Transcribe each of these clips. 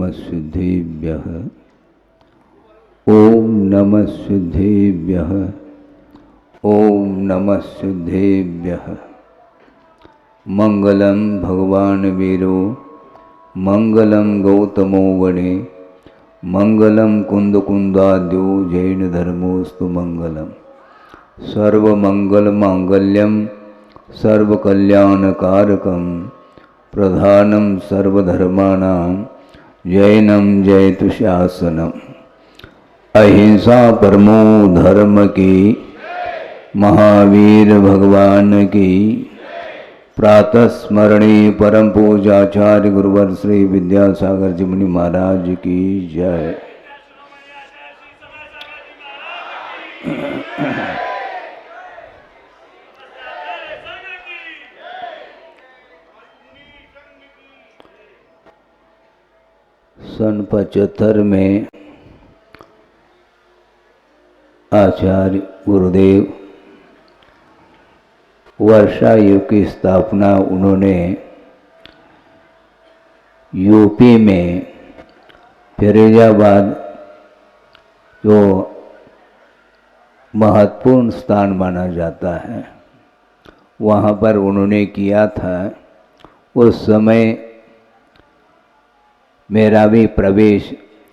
नमः सिद्धेभ्यः। ओम नमः सिद्धेभ्यः। ओम नमः सिद्धेभ्यः। मंगलम भगवान वीरो मंगलम गौतमो वने मंगलम कुंद कुंदाद्यो जैन धर्मोस्तु मंगलम। सर्वमंगल मांगल्यम सर्वकल्याणकारकम प्रधानम सर्वधर्माणां जैनम जयतु शासनम। अहिंसा परमो धर्म की महावीर भगवान की प्रातः स्मरणीय परम पूजाचार्य गुरुवर श्री विद्यासागर जी मुनि महाराज की जय। सन 75 में आचार्य गुरुदेव वर्षा युग की स्थापना उन्होंने यूपी में फिरोजाबाद जो महत्वपूर्ण स्थान माना जाता है वहाँ पर उन्होंने किया था। उस समय मेरा भी प्रवेश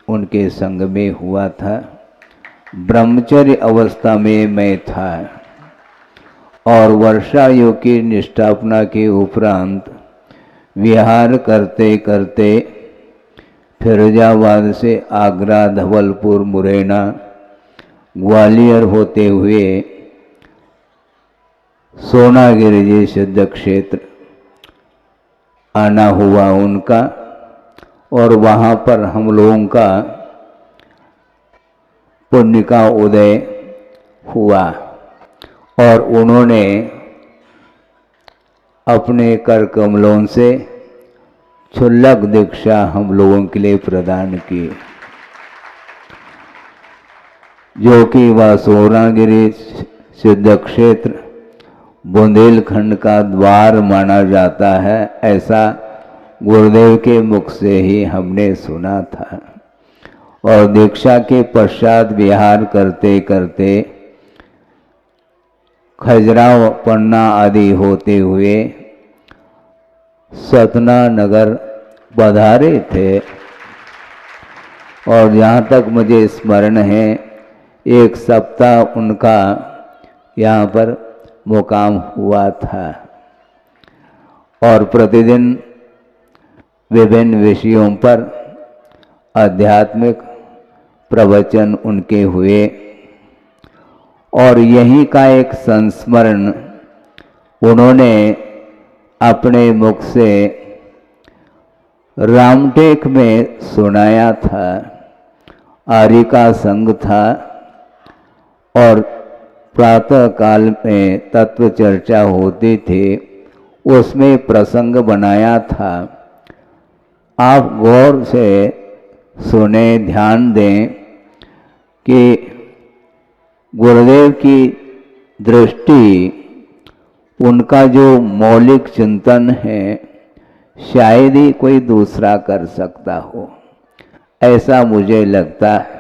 उनके संग में हुआ था। ब्रह्मचर्य अवस्था में मैं था और वर्षा योग की निष्ठापना के उपरांत विहार करते करते फिरोजाबाद से आगरा, धवलपुर, मुरैना, ग्वालियर होते हुए सोनागिरी जी सिद्ध क्षेत्र आना हुआ उनका। और वहाँ पर हम लोगों का पुण्य का उदय हुआ और उन्होंने अपने कर कमलों से क्षुल्लक दीक्षा हम लोगों के लिए प्रदान की, जो कि वह सोनागिरी सिद्ध क्षेत्र बुंदेलखंड का द्वार माना जाता है, ऐसा गुरुदेव के मुख से ही हमने सुना था। और दीक्षा के पश्चात विहार करते करते खजुराहो, पन्ना आदि होते हुए सतना नगर पधारे थे। और जहाँ तक मुझे स्मरण है 1 सप्ताह उनका यहाँ पर मुकाम हुआ था और प्रतिदिन विभिन्न विषयों पर आध्यात्मिक प्रवचन उनके हुए। और यहीं का एक संस्मरण उन्होंने अपने मुख से रामटेक में सुनाया था। आर्य का संघ था और प्रातः काल में तत्व चर्चा होती थी, उसमें प्रसंग बनाया था। आप गौर से सुने, ध्यान दें कि गुरुदेव की दृष्टि, उनका जो मौलिक चिंतन है शायद ही कोई दूसरा कर सकता हो, ऐसा मुझे लगता है।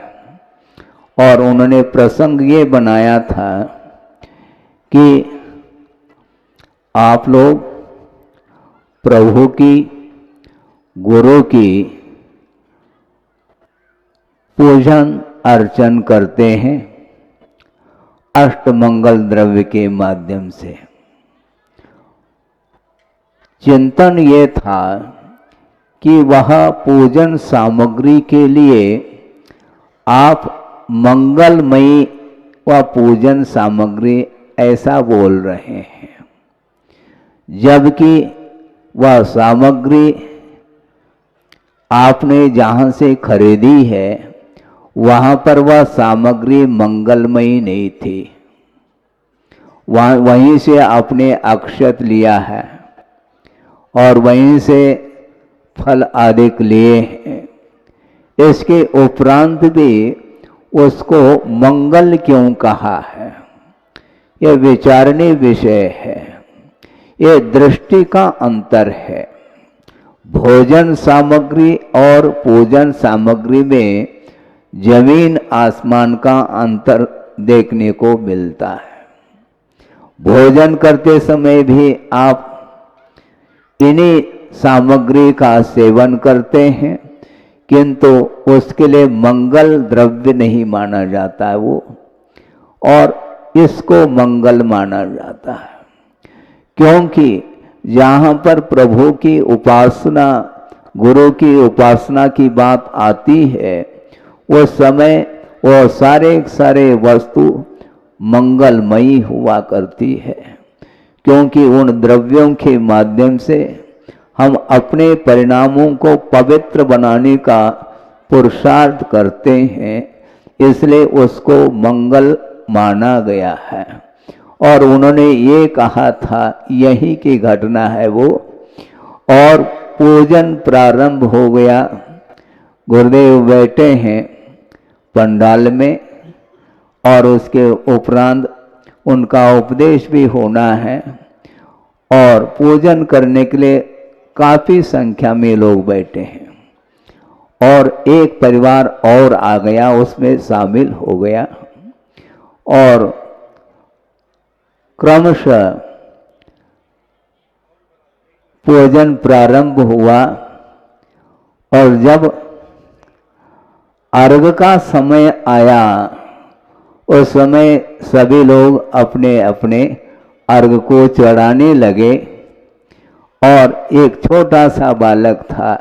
और उन्होंने प्रसंग ये बनाया था कि आप लोग प्रभु की, गुरु की पूजन अर्चन करते हैं अष्टमंगल द्रव्य के माध्यम से। चिंतन ये था कि वह पूजन सामग्री के लिए आप मंगलमयी व पूजन सामग्री ऐसा बोल रहे हैं, जबकि वह सामग्री आपने जहाँ से खरीदी है वहाँ पर वह सामग्री मंगलमयी नहीं थी। वहीं से आपने अक्षत लिया है और वहीं से फल आदि लिए हैं। इसके उपरांत भी उसको मंगल क्यों कहा है, यह विचारणीय विषय है। ये दृष्टि का अंतर है। भोजन सामग्री और पूजन सामग्री में जमीन आसमान का अंतर देखने को मिलता है। भोजन करते समय भी आप इन्हीं सामग्री का सेवन करते हैं, किंतु उसके लिए मंगल द्रव्य नहीं माना जाता है वो, और इसको मंगल माना जाता है। क्योंकि जहाँ पर प्रभु की उपासना, गुरु की उपासना की बात आती है, वो समय वो सारे वस्तु मंगलमयी हुआ करती है। क्योंकि उन द्रव्यों के माध्यम से हम अपने परिणामों को पवित्र बनाने का पुरुषार्थ करते हैं, इसलिए उसको मंगल माना गया है। और उन्होंने ये कहा था, यही की घटना है वो। और पूजन प्रारंभ हो गया। गुरुदेव बैठे हैं पंडाल में, और उसके उपरांत उनका उपदेश भी होना है, और पूजन करने के लिए काफ़ी संख्या में लोग बैठे हैं। और एक परिवार और आ गया, उसमें शामिल हो गया, और क्रमशः पूजन प्रारंभ हुआ। और जब अर्घ का समय आया, उस समय सभी लोग अपने अपने अर्घ को चढ़ाने लगे। और एक छोटा सा बालक था।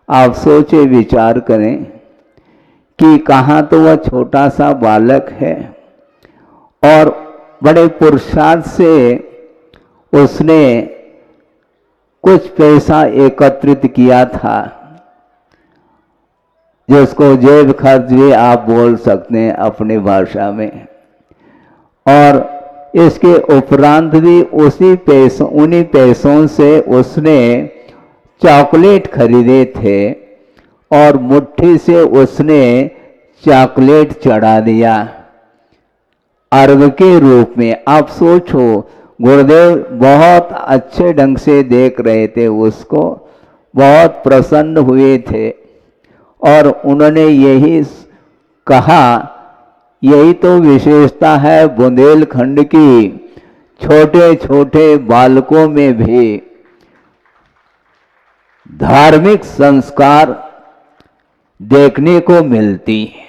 आप सोचे विचार करें कि कहाँ तो वह छोटा सा बालक है, और बड़े पुरुषार्थ से उसने कुछ पैसा एकत्रित किया था, जिसको जेब खर्च भी आप बोल सकते हैं अपनी भाषा में। और इसके उपरांत भी उन्हीं पैसों से उसने चॉकलेट खरीदे थे, और मुट्ठी से उसने चॉकलेट चढ़ा दिया अर्घ के रूप में। आप सोचो, गुरुदेव बहुत अच्छे ढंग से देख रहे थे उसको, बहुत प्रसन्न हुए थे, और उन्होंने यही कहा, यही तो विशेषता है बुंदेलखंड की, छोटे छोटे बालकों में भी धार्मिक संस्कार देखने को मिलती है।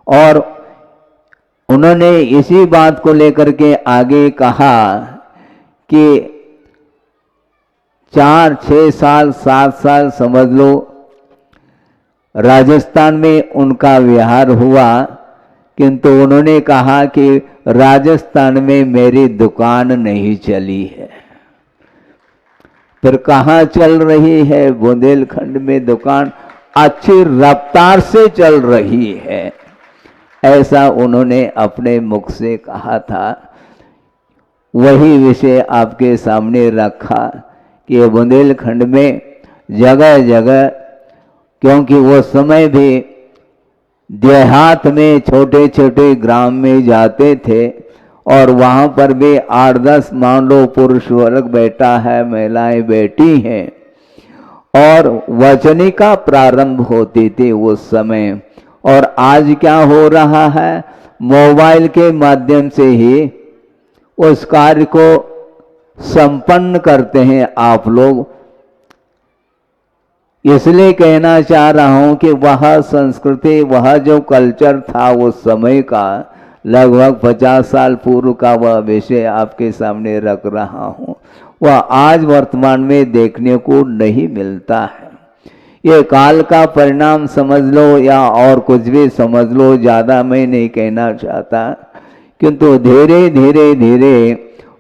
और उन्होंने इसी बात को लेकर के आगे कहा कि 4, 6 साल, 7 साल समझ लो, राजस्थान में उनका विहार हुआ, किंतु उन्होंने कहा कि राजस्थान में मेरी दुकान नहीं चली है। फिर कहाँ चल रही है? बुंदेलखंड में दुकान अच्छी रफ्तार से चल रही है, ऐसा उन्होंने अपने मुख से कहा था। वही विषय आपके सामने रखा कि बुंदेलखंड में जगह जगह, क्योंकि वो समय भी देहात में छोटे छोटे ग्राम में जाते थे, और वहाँ पर भी 8-10 मान लो पुरुष वर्ग बैठा है, महिलाएं बैठी हैं, और वचनिका प्रारंभ होती थी उस समय। और आज क्या हो रहा है? मोबाइल के माध्यम से ही उस कार्य को संपन्न करते हैं आप लोग। इसलिए कहना चाह रहा हूं कि वह संस्कृति, वह जो कल्चर था उस समय का, लगभग 50 साल पूर्व का वह विषय आपके सामने रख रहा हूं, वह आज वर्तमान में देखने को नहीं मिलता है। ये काल का परिणाम समझ लो या और कुछ भी समझ लो, ज़्यादा मैं नहीं कहना चाहता, किंतु धीरे धीरे धीरे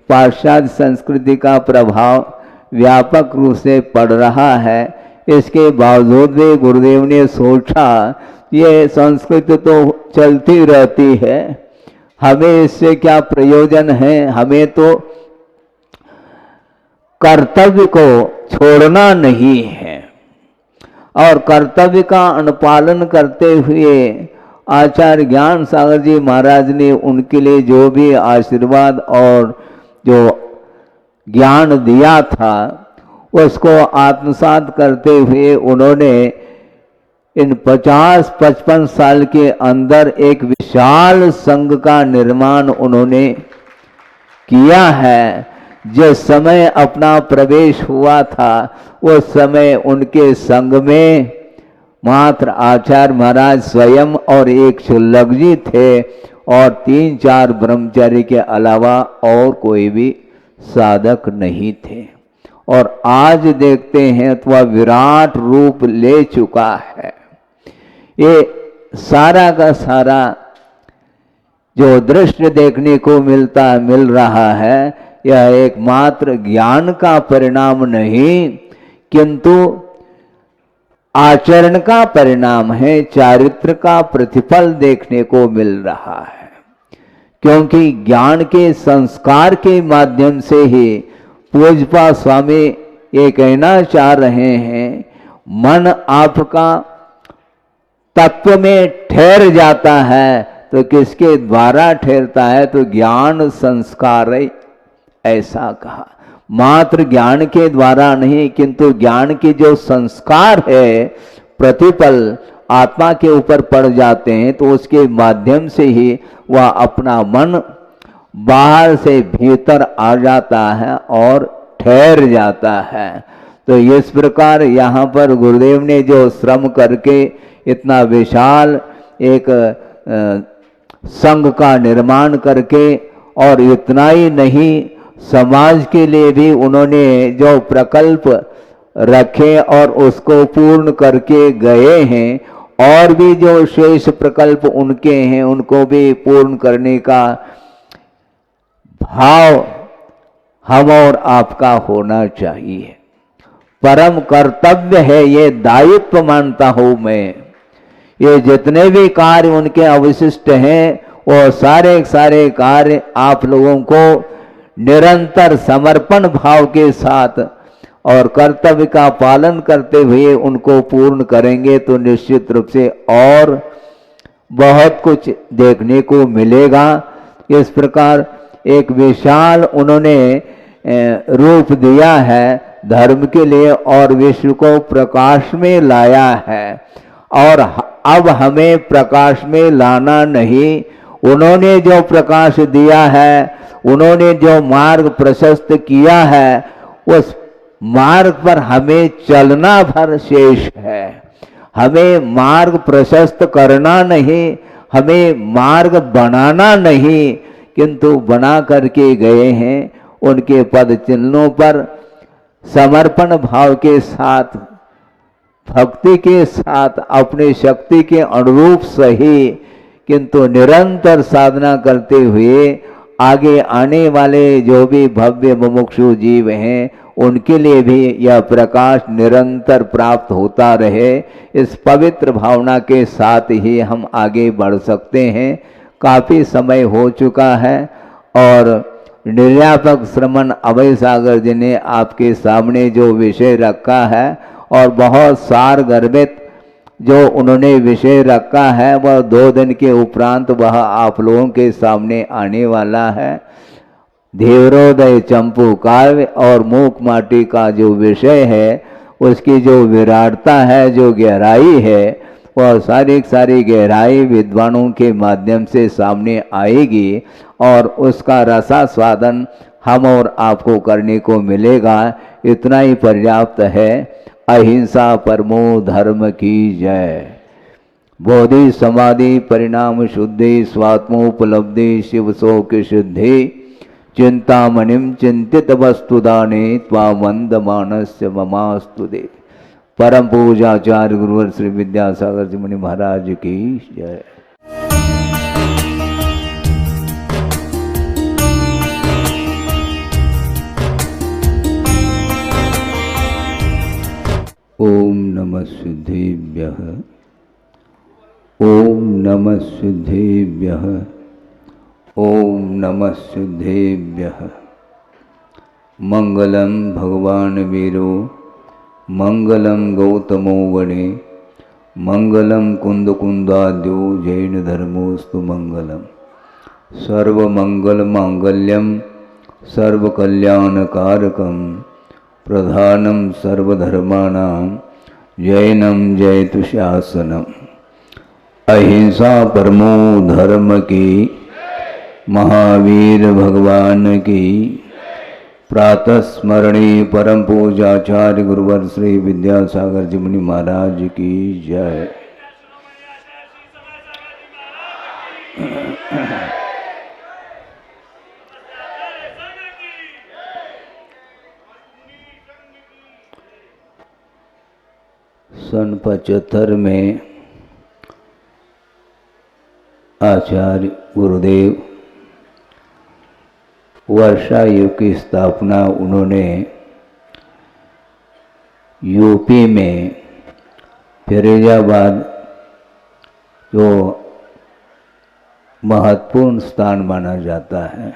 पाश्चात्य संस्कृति का प्रभाव व्यापक रूप से पड़ रहा है। इसके बावजूद भी गुरुदेव ने सोचा ये संस्कृति तो चलती रहती है, हमें इससे क्या प्रयोजन है, हमें तो कर्तव्य को छोड़ना नहीं है। और कर्तव्य का अनुपालन करते हुए आचार्य ज्ञान सागर जी महाराज ने उनके लिए जो भी आशीर्वाद और जो ज्ञान दिया था, उसको आत्मसात करते हुए उन्होंने इन 50-55 साल के अंदर एक विशाल संघ का निर्माण उन्होंने किया है। जिस समय अपना प्रवेश हुआ था उस समय उनके संघ में मात्र आचार्य महाराज स्वयं और एक क्षुल्लक जी थे और 3-4 ब्रह्मचारी के अलावा और कोई भी साधक नहीं थे। और आज देखते हैं तो वह विराट रूप ले चुका है। ये सारा का सारा जो दृश्य देखने को मिल रहा है यह एकमात्र ज्ञान का परिणाम नहीं किंतु आचरण का परिणाम है, चारित्र का प्रतिफल देखने को मिल रहा है। क्योंकि ज्ञान के संस्कार के माध्यम से ही पूज्यपाद स्वामी ये कहना चाह रहे हैं, मन आपका तत्व में ठहर जाता है तो किसके द्वारा ठहरता है? तो ज्ञान संस्कार, ऐसा कहा। मात्र ज्ञान के द्वारा नहीं किंतु ज्ञान के जो संस्कार है प्रतिपल आत्मा के ऊपर पड़ जाते हैं तो उसके माध्यम से ही वह अपना मन बाहर से भीतर आ जाता है और ठहर जाता है। तो इस प्रकार यहाँ पर गुरुदेव ने जो श्रम करके इतना विशाल एक संघ का निर्माण करके और इतना ही नहीं समाज के लिए भी उन्होंने जो प्रकल्प रखे और उसको पूर्ण करके गए हैं और भी जो शेष प्रकल्प उनके हैं उनको भी पूर्ण करने का भाव हम और आपका होना चाहिए। परम कर्तव्य है, ये दायित्व मानता हूं मैं। ये जितने भी कार्य उनके अवशिष्ट हैं वो सारे कार्य आप लोगों को निरंतर समर्पण भाव के साथ और कर्तव्य का पालन करते हुए उनको पूर्ण करेंगे तो निश्चित रूप से और बहुत कुछ देखने को मिलेगा। इस प्रकार एक विशाल उन्होंने रूप दिया है धर्म के लिए और विश्व को प्रकाश में लाया है। और अब हमें प्रकाश में लाना नहीं, उन्होंने जो प्रकाश दिया है, उन्होंने जो मार्ग प्रशस्त किया है, उस मार्ग पर हमें चलना भर शेष है। हमें मार्ग प्रशस्त करना नहीं, हमें मार्ग बनाना नहीं, किंतु बना करके गए हैं उनके पद चिन्हों पर समर्पण भाव के साथ, भक्ति के साथ, अपनी शक्ति के अनुरूप सही किंतु निरंतर साधना करते हुए आगे आने वाले जो भी भव्य मुमुक्षु जीव हैं उनके लिए भी यह प्रकाश निरंतर प्राप्त होता रहे। इस पवित्र भावना के साथ ही हम आगे बढ़ सकते हैं। काफ़ी समय हो चुका है और निर्यापक श्रमण अभय सागर जी ने आपके सामने जो विषय रखा है और बहुत सार गर्भित जो उन्होंने विषय रखा है वह 2 दिन के उपरांत वह आप लोगों के सामने आने वाला है। धीवरोदय चंपू काव्य और मूक माटी का जो विषय है उसकी जो विराटता है, जो गहराई है, वह सारी गहराई विद्वानों के माध्यम से सामने आएगी और उसका रसास्वादन हम और आपको करने को मिलेगा। इतना ही पर्याप्त है। अहिंसा परमो धर्म की जय। बोधि समाधि परिणाम शुद्धि स्वात्मोपलब्धि शिव शोक सिद्धि चिंतामणिम चिंतित वस्तुदाने त्वामंद मानस्य ममास्तुदे। परम पूजाचार्य गुरुवर श्री विद्यासागर जी मुनि महाराज की जय। ओम नमः सिद्धेभ्यः, ओम नमः सिद्धेभ्यः, ओम नमः सिद्धेभ्यः। मंगलम भगवान वीरो मंगलम गौतमो वने मंगलम कुंद कुंदाद्यो जैन धर्मोस्तु मंगलम। सर्वमंगल मांगल्यम सर्वकल्याणकारकम प्रधानम सर्वधर्माणां जैनम जयतु शासनम। अहिंसा परमो धर्म की, महावीर भगवान की। प्रातः स्मरणीय परम पूजाचार्य गुरुवर श्री विद्यासागर जी मुनि महाराज की जय। सन 75 में आचार्य गुरुदेव वर्षा युग की स्थापना उन्होंने यूपी में फिरोजाबाद जो महत्वपूर्ण स्थान माना जाता है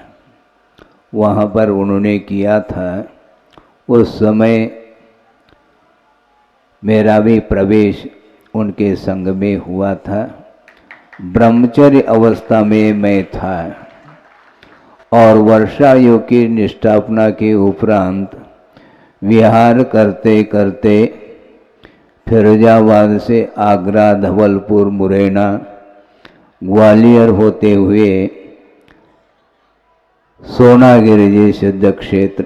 वहाँ पर उन्होंने किया था। उस समय मेरा भी प्रवेश उनके संग में हुआ था। ब्रह्मचर्य अवस्था में मैं था और वर्षा योग की स्थापना के उपरांत विहार करते करते फिरोजाबाद से आगरा, धवलपुर, मुरैना, ग्वालियर होते हुए सोनागिरी जी सिद्ध क्षेत्र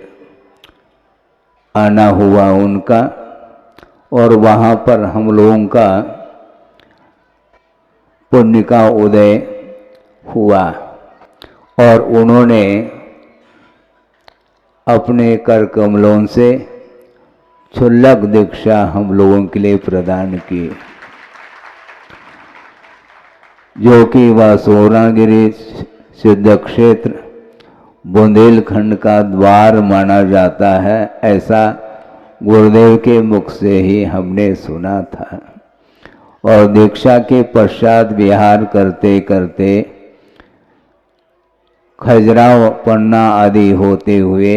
आना हुआ उनका, और वहाँ पर हम लोगों का पुण्य का उदय हुआ और उन्होंने अपने कर कमलों से क्षुल्लक दीक्षा हम लोगों के लिए प्रदान की, जो कि वह सोनागिरी सिद्ध क्षेत्र बुंदेलखंड का द्वार माना जाता है, ऐसा गुरुदेव के मुख से ही हमने सुना था। और दीक्षा के पश्चात विहार करते करते खजुराहो, पन्ना आदि होते हुए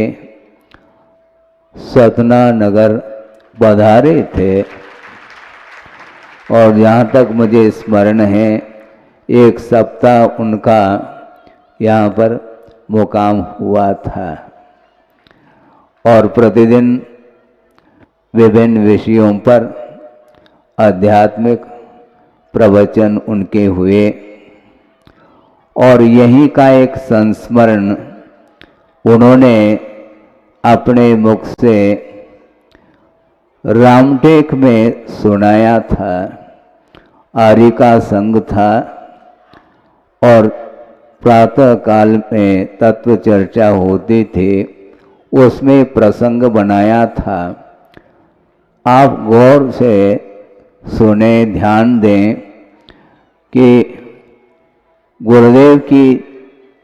सतना नगर पधारे थे। और जहाँ तक मुझे स्मरण है 1 सप्ताह उनका यहाँ पर मुकाम हुआ था और प्रतिदिन विभिन्न विषयों पर आध्यात्मिक प्रवचन उनके हुए। और यहीं का एक संस्मरण उन्होंने अपने मुख से रामटेक में सुनाया था। आर्य का संघ था और प्रातः काल में तत्व चर्चा होती थी, उसमें प्रसंग बनाया था। आप गौर से सुने, ध्यान दें कि गुरुदेव की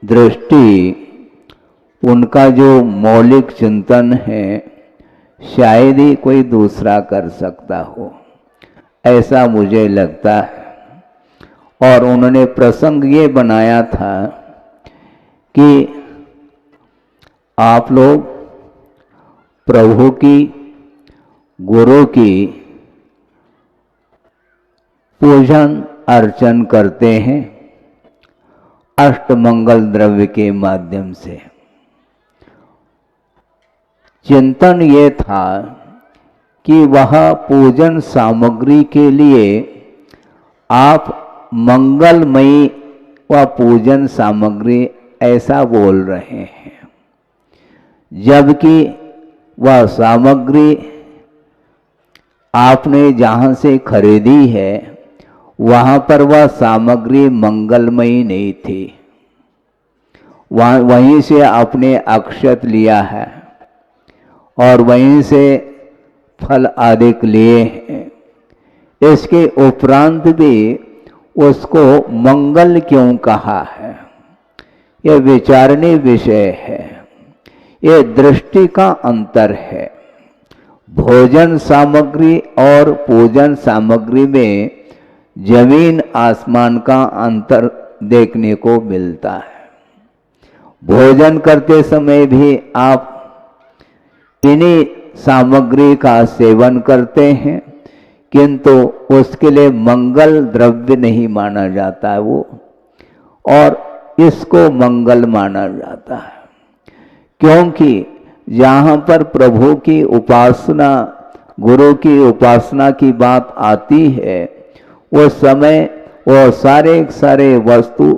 दृष्टि, उनका जो मौलिक चिंतन है शायद ही कोई दूसरा कर सकता हो, ऐसा मुझे लगता है। और उन्होंने प्रसंग ये बनाया था कि आप लोग प्रभु की, गुरु की पूजन अर्चन करते हैं अष्टमंगल द्रव्य के माध्यम से। चिंतन ये था कि वह पूजन सामग्री के लिए आप मंगलमयी व पूजन सामग्री ऐसा बोल रहे हैं, जबकि वह सामग्री आपने जहाँ से खरीदी है वहाँ पर वह सामग्री मंगलमयी नहीं थी। वहीं से आपने अक्षत लिया है और वहीं से फल आदि लिए हैं। इसके उपरांत भी उसको मंगल क्यों कहा है, यह विचारणीय विषय है। यह दृष्टि का अंतर है। भोजन सामग्री और पूजन सामग्री में जमीन आसमान का अंतर देखने को मिलता है। भोजन करते समय भी आप इन्हीं सामग्री का सेवन करते हैं, किंतु उसके लिए मंगल द्रव्य नहीं माना जाता है वो, और इसको मंगल माना जाता है। क्योंकि जहाँ पर प्रभु की उपासना, गुरु की उपासना की बात आती है, उस समय वो सारे वस्तु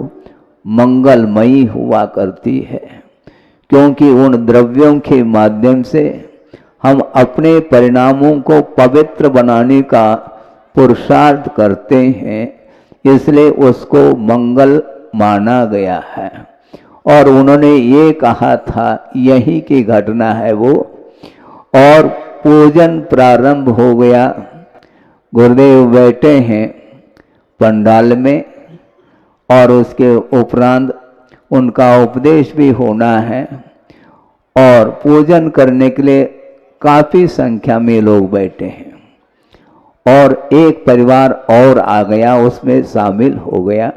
मंगलमयी हुआ करती है, क्योंकि उन द्रव्यों के माध्यम से हम अपने परिणामों को पवित्र बनाने का पुरुषार्थ करते हैं, इसलिए उसको मंगल माना गया है। और उन्होंने ये कहा था, यही की घटना है वो, और पूजन प्रारंभ हो गया। गुरुदेव बैठे हैं पंडाल में और उसके उपरांत उनका उपदेश भी होना है, और पूजन करने के लिए काफ़ी संख्या में लोग बैठे हैं। और एक परिवार और आ गया, उसमें शामिल हो गया,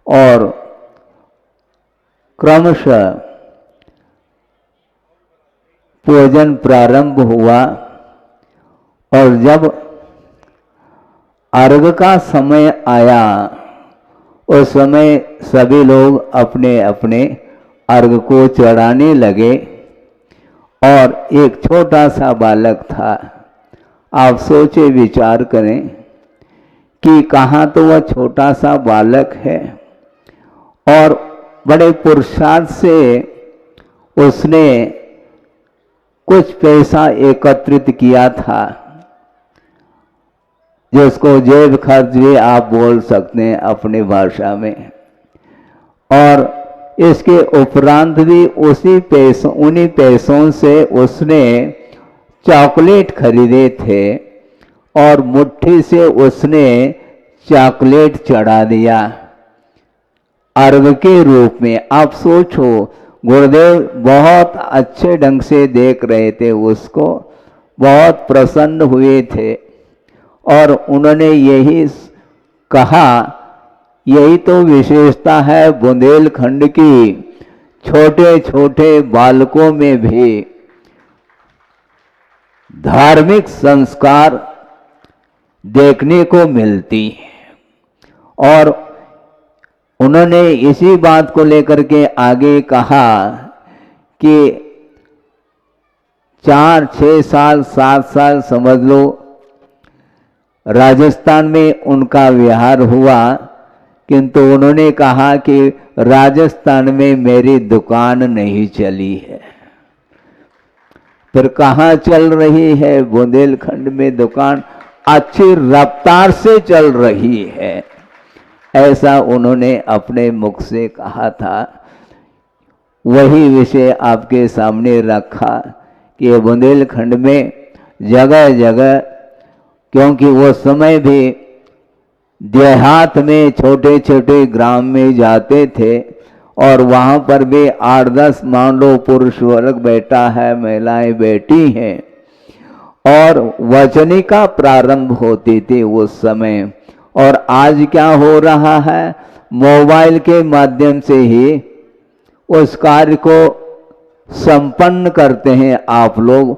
और क्रमशः पूजन प्रारंभ हुआ। और जब अर्घ का समय आया, उस समय सभी लोग अपने अपने अर्घ को चढ़ाने लगे। और एक छोटा सा बालक था, आप सोचे विचार करें कि कहाँ तो वह छोटा सा बालक है, और बड़े पुरुषार्थ से उसने कुछ पैसा एकत्रित किया था, जिसको जेब खर्च भी आप बोल सकते हैं अपनी भाषा में। और इसके उपरांत भी उन्हीं पैसों से उसने चॉकलेट खरीदे थे, और मुट्ठी से उसने चॉकलेट चढ़ा दिया अर्घ के रूप में। आप सोचो, गुरुदेव बहुत अच्छे ढंग से देख रहे थे उसको, बहुत प्रसन्न हुए थे, और उन्होंने यही कहा, यही तो विशेषता है बुंदेलखंड की, छोटे छोटे बालकों में भी धार्मिक संस्कार देखने को मिलती है। और उन्होंने इसी बात को लेकर के आगे कहा कि 4, 6 साल, 7 साल समझ लो, राजस्थान में उनका विहार हुआ, किंतु उन्होंने कहा कि राजस्थान में मेरी दुकान नहीं चली है। फिर कहाँ चल रही है? बुंदेलखंड में दुकान अच्छी रफ्तार से चल रही है, ऐसा उन्होंने अपने मुख से कहा था। वही विषय आपके सामने रखा कि बुंदेलखंड में जगह जगह, क्योंकि वो समय भी देहात में छोटे छोटे ग्राम में जाते थे, और वहाँ पर भी 8-10 मान लो पुरुष वर्ग बैठा है, महिलाएं बैठी हैं, और वचनिका प्रारंभ होती थी उस समय। और आज क्या हो रहा है? मोबाइल के माध्यम से ही उस कार्य को संपन्न करते हैं आप लोग।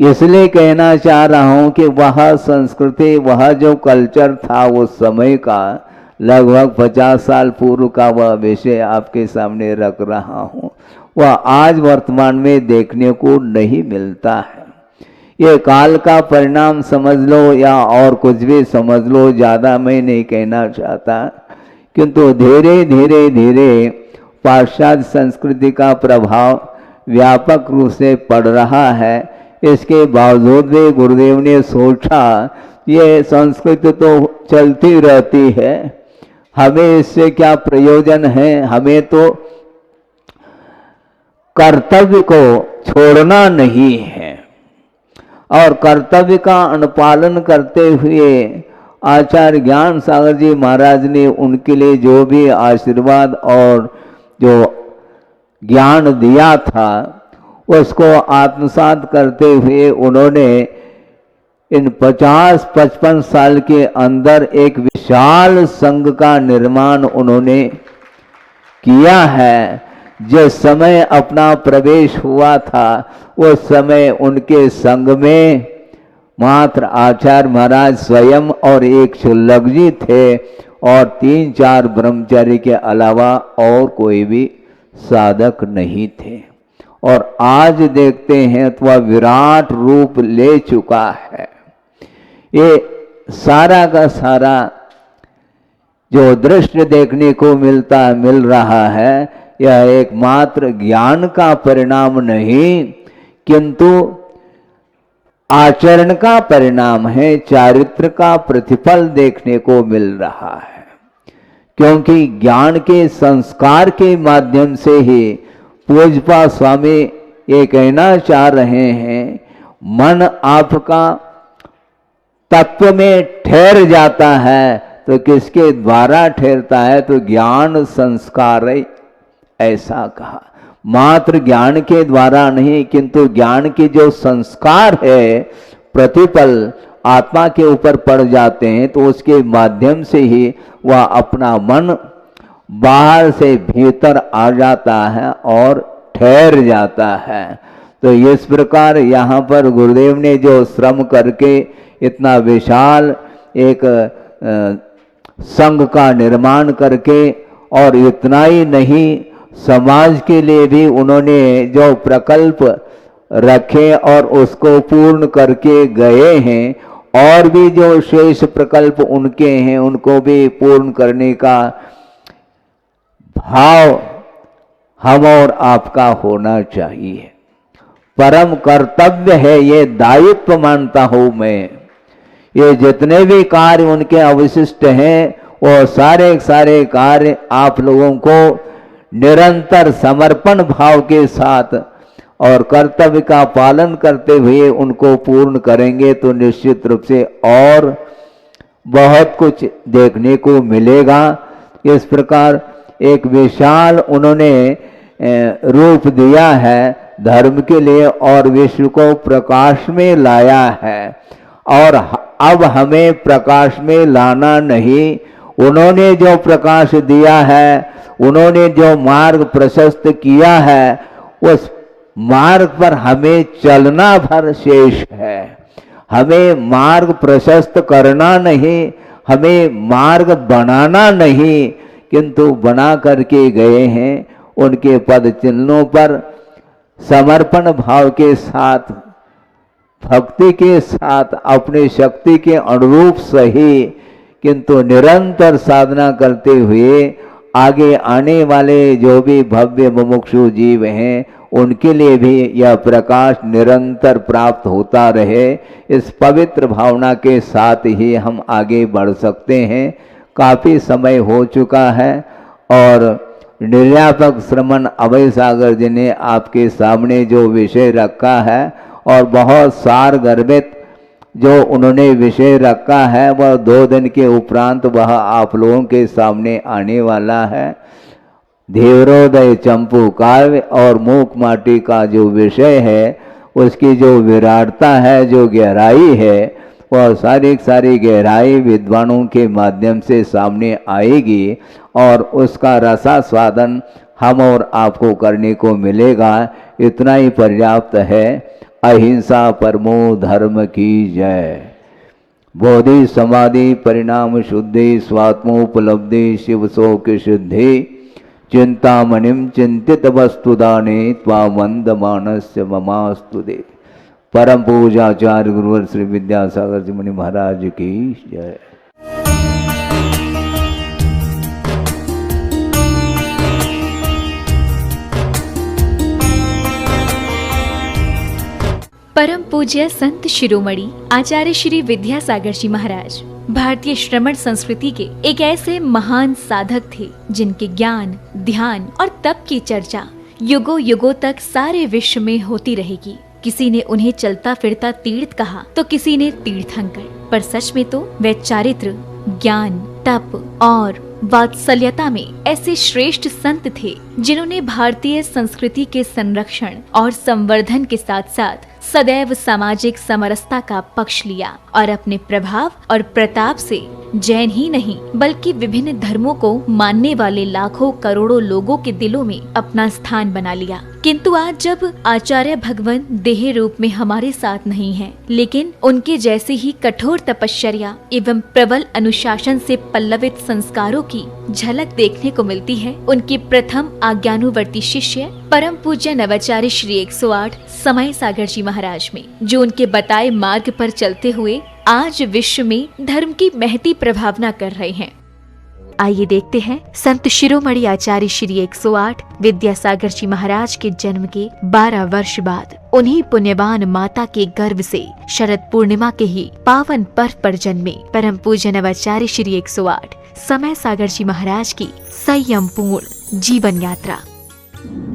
इसलिए कहना चाह रहा हूं कि वह संस्कृति, वह जो कल्चर था उस समय का, लगभग 50 साल पूर्व का वह विषय आपके सामने रख रहा हूं, वह आज वर्तमान में देखने को नहीं मिलता है। ये काल का परिणाम समझ लो या और कुछ भी समझ लो, ज़्यादा मैं नहीं कहना चाहता, किंतु धीरे धीरे धीरे पाश्चात्य संस्कृति का प्रभाव व्यापक रूप से पड़ रहा है। इसके बावजूद भी गुरुदेव ने सोचा ये संस्कृति तो चलती रहती है, हमें इससे क्या प्रयोजन है, हमें तो कर्तव्य को छोड़ना नहीं है। और कर्तव्य का अनुपालन करते हुए आचार्य ज्ञान सागर जी महाराज ने उनके लिए जो भी आशीर्वाद और जो ज्ञान दिया था, उसको आत्मसात करते हुए उन्होंने इन 50-55 साल के अंदर एक विशाल संघ का निर्माण उन्होंने किया है। जिस समय अपना प्रवेश हुआ था उस समय उनके संघ में मात्र आचार्य महाराज स्वयं और एक शुल्लक जी थे, और 3-4 ब्रह्मचारी के अलावा और कोई भी साधक नहीं थे, और आज देखते हैं तो वह विराट रूप ले चुका है। ये सारा का सारा जो दृश्य देखने को मिल रहा है, यह एकमात्र ज्ञान का परिणाम नहीं, किंतु आचरण का परिणाम है, चारित्र का प्रतिफल देखने को मिल रहा है। क्योंकि ज्ञान के संस्कार के माध्यम से ही पूज्यपा स्वामी ये कहना चाह रहे हैं, मन आपका तत्व में ठहर जाता है तो किसके द्वारा ठहरता है, तो ज्ञान संस्कार, ऐसा कहा। मात्र ज्ञान के द्वारा नहीं, किंतु ज्ञान के जो संस्कार है प्रतिपल आत्मा के ऊपर पड़ जाते हैं, तो उसके माध्यम से ही वह अपना मन बाहर से भीतर आ जाता है और ठहर जाता है। तो इस प्रकार यहाँ पर गुरुदेव ने जो श्रम करके इतना विशाल एक संघ का निर्माण करके, और इतना ही नहीं, समाज के लिए भी उन्होंने जो प्रकल्प रखे और उसको पूर्ण करके गए हैं, और भी जो शेष प्रकल्प उनके हैं उनको भी पूर्ण करने का भाव हम और आपका होना चाहिए। परम कर्तव्य है, ये दायित्व मानता हूं मैं। ये जितने भी कार्य उनके अवशिष्ट हैं, वो सारे कार्य आप लोगों को निरंतर समर्पण भाव के साथ और कर्तव्य का पालन करते हुए उनको पूर्ण करेंगे तो निश्चित रूप से और बहुत कुछ देखने को मिलेगा। इस प्रकार एक विशाल उन्होंने रूप दिया है धर्म के लिए और विश्व को प्रकाश में लाया है, और अब हमें प्रकाश में लाना नहीं, उन्होंने जो प्रकाश दिया है, उन्होंने जो मार्ग प्रशस्त किया है, उस मार्ग पर हमें चलना भर शेष है। हमें मार्ग प्रशस्त करना नहीं, हमें मार्ग बनाना नहीं, किंतु बना करके गए हैं। उनके पद चिन्हों पर समर्पण भाव के साथ, भक्ति के साथ, अपनी शक्ति के अनुरूप सही, किंतु निरंतर साधना करते हुए आगे आने वाले जो भी भव्य मुमुक्षु जीव हैं उनके लिए भी यह प्रकाश निरंतर प्राप्त होता रहे। इस पवित्र भावना के साथ ही हम आगे बढ़ सकते हैं। काफ़ी समय हो चुका है और निर्यापक श्रमण अभय सागर जी ने आपके सामने जो विषय रखा है और बहुत सार गर्भित जो उन्होंने विषय रखा है, वह 2 दिन के उपरांत वह आप लोगों के सामने आने वाला है। धीवरोदय चंपू काव्य और मूक माटी का जो विषय है, उसकी जो विराटता है, जो गहराई है, वह सारी गहराई विद्वानों के माध्यम से सामने आएगी और उसका रसास्वादन हम और आपको करने को मिलेगा। इतना ही पर्याप्त है। अहिंसा परमो धर्म की जय। बोधि समाधि परिणाम शुद्धि स्वात्मोपलब्धि शिव शोक सिद्धि चिंतामणिम चिंतित वस्तुदाने त्वामंद मानस्य ममास्तुदे। परम पूजाचार्य गुरुवर श्री विद्यासागर जी मुनि महाराज की जय। परम पूज्य संत शिरोमणि आचार्य श्री विद्यासागर जी महाराज भारतीय श्रमण संस्कृति के एक ऐसे महान साधक थे जिनके ज्ञान, ध्यान और तप की चर्चा युगों युगों तक सारे विश्व में होती रहेगी। किसी ने उन्हें चलता फिरता तीर्थ कहा तो किसी ने तीर्थंकर, पर सच में तो वे चारित्र, ज्ञान, तप और वात्सल्यता में ऐसे श्रेष्ठ संत थे जिन्होंने भारतीय संस्कृति के संरक्षण और संवर्धन के साथ साथ सदैव सामाजिक समरसता का पक्ष लिया और अपने प्रभाव और प्रताप से जैन ही नहीं बल्कि विभिन्न धर्मों को मानने वाले लाखों करोड़ों लोगों के दिलों में अपना स्थान बना लिया। किंतु आज जब आचार्य भगवान देह रूप में हमारे साथ नहीं हैं, लेकिन उनके जैसे ही कठोर तपश्चर्या एवं प्रबल अनुशासन से पल्लवित संस्कारों की झलक देखने को मिलती है, उनके प्रथम आज्ञानुवर्ती शिष्य परम पूज्य नवाचार्य श्री 108 समय सागर जी महाराज में, जो उनके बताए मार्ग पर चलते हुए आज विश्व में धर्म की महती प्रभावना कर रहे हैं। आइए देखते हैं संत शिरोमणि आचार्य श्री 108 विद्यासागर जी महाराज के जन्म के 12 वर्ष बाद उन्हीं पुण्यवान माता के गर्भ से शरद पूर्णिमा के ही पावन पर्व पर जन्मे परम पूज्य नवाचार्य श्री 108 समय सागर जी महाराज की संयम पूर्ण जीवन यात्रा।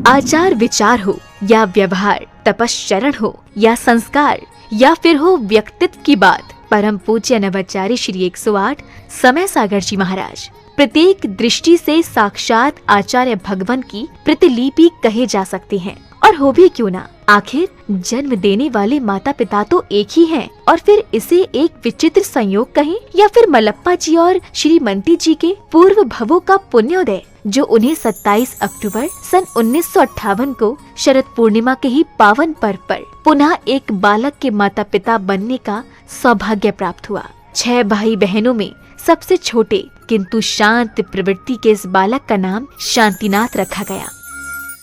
आचार विचार हो या व्यवहार, तपश्चरण हो या संस्कार या फिर हो व्यक्तित्व की बात, परम पूज्य नवाचार्य श्री 108 समय सागर जी महाराज प्रत्येक दृष्टि से साक्षात आचार्य भगवान की प्रतिलिपि कहे जा सकते हैं। और हो भी क्यों ना, आखिर जन्म देने वाले माता पिता तो एक ही हैं, और फिर इसे एक विचित्र संयोग कहें या फिर मलप्पा जी और श्रीमती जी के पूर्व भवों का पुण्योदय, जो उन्हें 27 अक्टूबर सन 1958 को शरद पूर्णिमा के ही पावन पर्व पर पुनः एक बालक के माता पिता बनने का सौभाग्य प्राप्त हुआ। 6 भाई बहनों में सबसे छोटे किंतु शांत प्रवृत्ति के इस बालक का नाम शांतिनाथ रखा गया।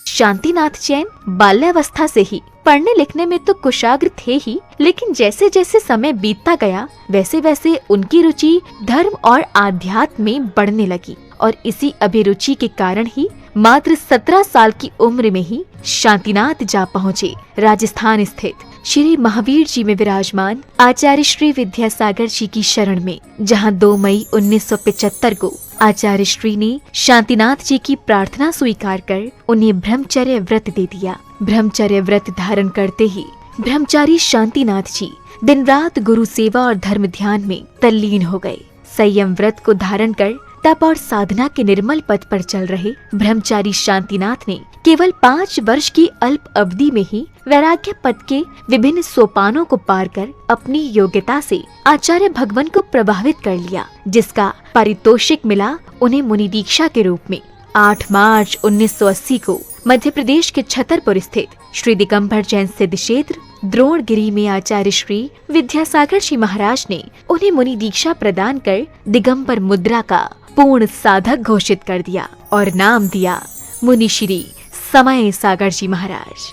शांतिनाथ जैन बाल्यावस्था से ही पढ़ने लिखने में तो कुशाग्र थे ही, लेकिन जैसे जैसे समय बीतता गया वैसे वैसे उनकी रुचि धर्म और आध्यात्म में बढ़ने लगी, और इसी अभिरुचि के कारण ही मात्र 17 साल की उम्र में ही शांतिनाथ जा पहुँचे राजस्थान स्थित श्री महावीर जी में विराजमान आचार्य श्री विद्यासागर जी की शरण में, जहां 2 मई 1975 को आचार्य श्री ने शांतिनाथ जी की प्रार्थना स्वीकार कर उन्हें ब्रह्मचर्य व्रत दे दिया। ब्रह्मचर्य व्रत धारण करते ही ब्रह्मचारी शांतिनाथ जी दिन रात गुरु सेवा और धर्म ध्यान में तल्लीन हो गए। संयम व्रत को धारण कर तप और साधना के निर्मल पथ पर चल रहे ब्रह्मचारी शांतिनाथ ने केवल 5 वर्ष की अल्प अवधि में ही वैराग्य पद के विभिन्न सोपानों को पार कर अपनी योग्यता से आचार्य भगवान को प्रभावित कर लिया, जिसका पारितोषिक मिला उन्हें मुनि दीक्षा के रूप में। 8 मार्च 1980 को मध्य प्रदेश के छतरपुर स्थित श्री दिगंबर जैन सिद्ध क्षेत्र द्रोणगिरी में आचार्य श्री विद्यासागर जी महाराज ने उन्हें मुनि दीक्षा प्रदान कर दिगंबर मुद्रा का पूर्ण साधक घोषित कर दिया और नाम दिया मुनि श्री समय सागर जी महाराज।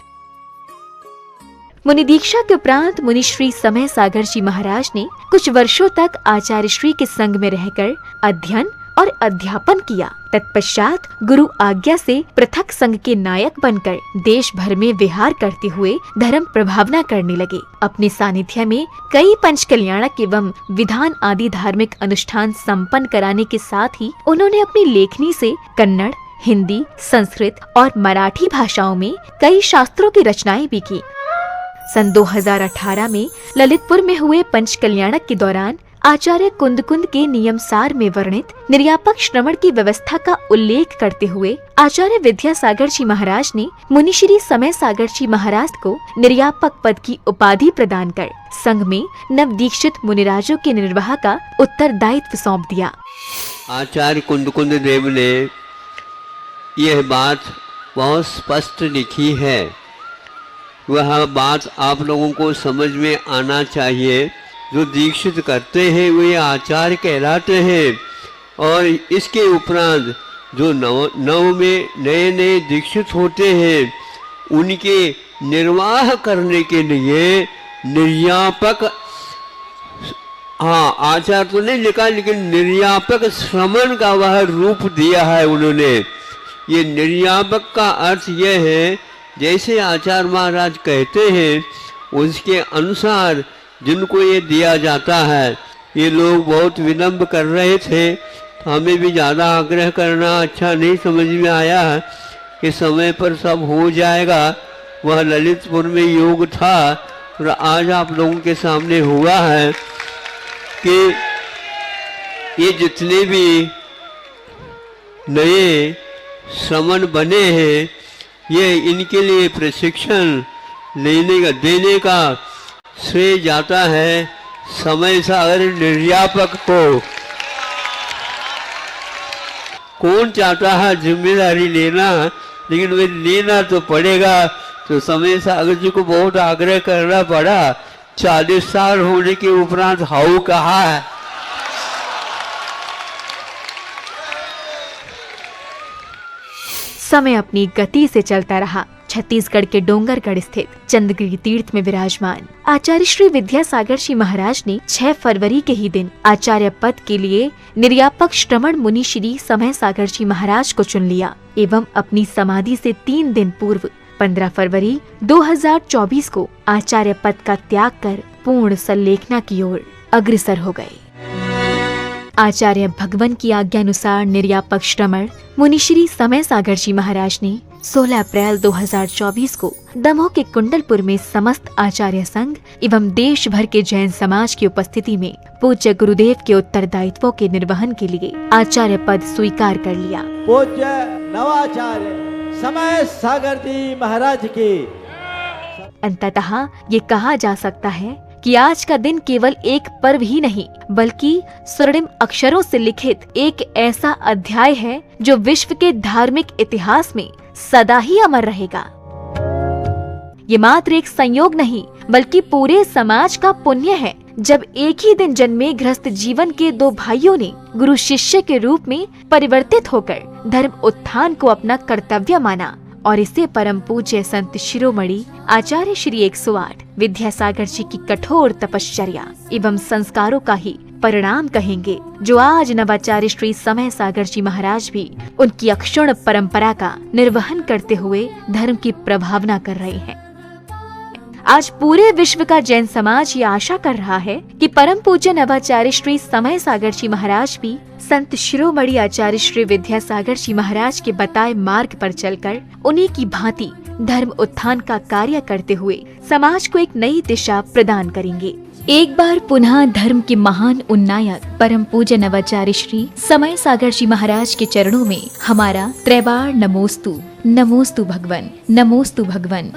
मुनि दीक्षा के उपरांत मुनि श्री समय सागर जी महाराज ने कुछ वर्षों तक आचार्य श्री के संग में रहकर अध्ययन और अध्यापन किया। तत्पश्चात गुरु आज्ञा से पृथक संघ के नायक बनकर देश भर में विहार करते हुए धर्म प्रभावना करने लगे। अपने सानिध्य में कई पंच कल्याणक एवं विधान आदि धार्मिक अनुष्ठान संपन्न कराने के साथ ही उन्होंने अपनी लेखनी से कन्नड़, हिंदी, संस्कृत और मराठी भाषाओं में कई शास्त्रों की रचनाएं भी की। सन 2018 में ललितपुर में हुए पंच कल्याणक के दौरान आचार्य कुंद के नियमसार में वर्णित निर्यापक श्रवण की व्यवस्था का उल्लेख करते हुए आचार्य विद्यासागर जी महाराज ने मुनिश्री समय सागर जी महाराज को निर्यापक पद की उपाधि प्रदान कर संघ में नवदीक्षित मुनिराजों के निर्वाह का उत्तरदायित्व सौंप दिया। आचार्य कुंद देव ने यह बात बहुत स्पष्ट लिखी है, वह बात आप लोगों को समझ में आना चाहिए। जो दीक्षित करते हैं वे आचार्य कहलाते हैं, और इसके उपरांत जो नव में नए दीक्षित होते हैं उनके निर्वाह करने के लिए निर्यापक, हाँ आचार्य तो नहीं लिखा लेकिन निर्यापक श्रमण का वह रूप दिया है उन्होंने। ये निर्यापक का अर्थ यह है जैसे आचार्य महाराज कहते हैं उसके अनुसार जिनको ये दिया जाता है। ये लोग बहुत विलम्ब कर रहे थे, तो हमें भी ज़्यादा आग्रह करना अच्छा नहीं समझ में आया कि समय पर सब हो जाएगा। वह ललितपुर में योग था और आज आप लोगों के सामने हुआ है कि ये जितने भी नए श्रमण बने हैं ये इनके लिए प्रशिक्षण देने का श्रेय जाता है समय सागर निर्यापक को। कौन चाहता है जिम्मेदारी लेना, लेकिन वे लेना तो पड़ेगा। तो समय सागर जी को बहुत आग्रह करना पड़ा। 40 साल होने के उपरांत हाउ कहा है। समय अपनी गति से चलता रहा। छत्तीसगढ़ के डोंगरगढ़ स्थित चंद्रगिरी तीर्थ में विराजमान आचार्य श्री विद्यासागर जी महाराज ने 6 फरवरी के ही दिन आचार्य पद के लिए निर्यापक श्रमण मुनि श्री समय सागर जी महाराज को चुन लिया एवं अपनी समाधि से 3 दिन पूर्व 15 फरवरी 2024 को आचार्य पद का त्याग कर पूर्ण संलेखना की ओर अग्रसर हो गए। आचार्य भगवान की आज्ञा अनुसार निर्यापक श्रमण मुनिश्री समय सागर जी महाराज ने 16 अप्रैल 2024 को दमोह के कुंडलपुर में समस्त आचार्य संघ एवं देश भर के जैन समाज की उपस्थिति में पूज्य गुरुदेव के उत्तरदायित्वों के निर्वहन के लिए आचार्य पद स्वीकार कर लिया। पूज्य नवाचार्य समय सागर जी महाराज की। अंततः ये कहा जा सकता है कि आज का दिन केवल एक पर्व ही नहीं बल्कि स्वर्णिम अक्षरों से लिखित एक ऐसा अध्याय है जो विश्व के धार्मिक इतिहास में सदा ही अमर रहेगा। ये मात्र एक संयोग नहीं बल्कि पूरे समाज का पुण्य है जब एक ही दिन जन्मे गृहस्थ जीवन के 2 भाइयों ने गुरु शिष्य के रूप में परिवर्तित होकर धर्म उत्थान को अपना कर्तव्य माना और इसे परम पूज्य संत शिरोमणि आचार्य श्री 108 विद्यासागर जी की कठोर तपश्चर्या एवं संस्कारों का ही परिणाम कहेंगे, जो आज नवाचार्य श्री समय सागर जी महाराज भी उनकी अक्षुण्ण परंपरा का निर्वहन करते हुए धर्म की प्रभावना कर रहे हैं। आज पूरे विश्व का जैन समाज ये आशा कर रहा है कि परम पूज्य नवाचार्य श्री समय सागर जी महाराज भी संत शिरोमणि आचार्य श्री विद्यासागर जी महाराज के बताए मार्ग पर चलकर उन्हीं की भांति धर्म उत्थान का कार्य करते हुए समाज को एक नई दिशा प्रदान करेंगे। एक बार पुनः धर्म के महान उन्नायक परम पूज्य नवाचार्य श्री समय सागर जी महाराज के चरणों में हमारा त्रैबार नमोस्तु, नमोस्तु भगवन, नमोस्तु भगवन।